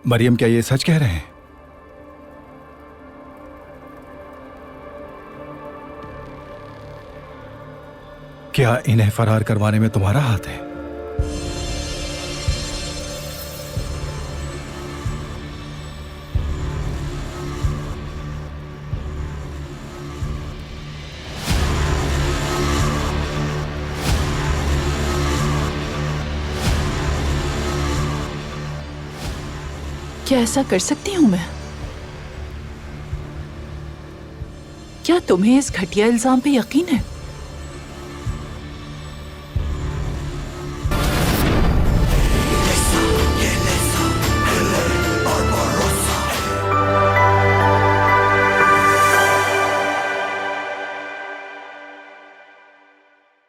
मरियम, क्या ये सच कह रहे हैं? क्या इन्हें फरार करवाने में तुम्हारा हाथ है? क्या ऐसा कर सकती हूँ मैं? क्या तुम्हें इस घटिया इल्जाम पे यकीन है?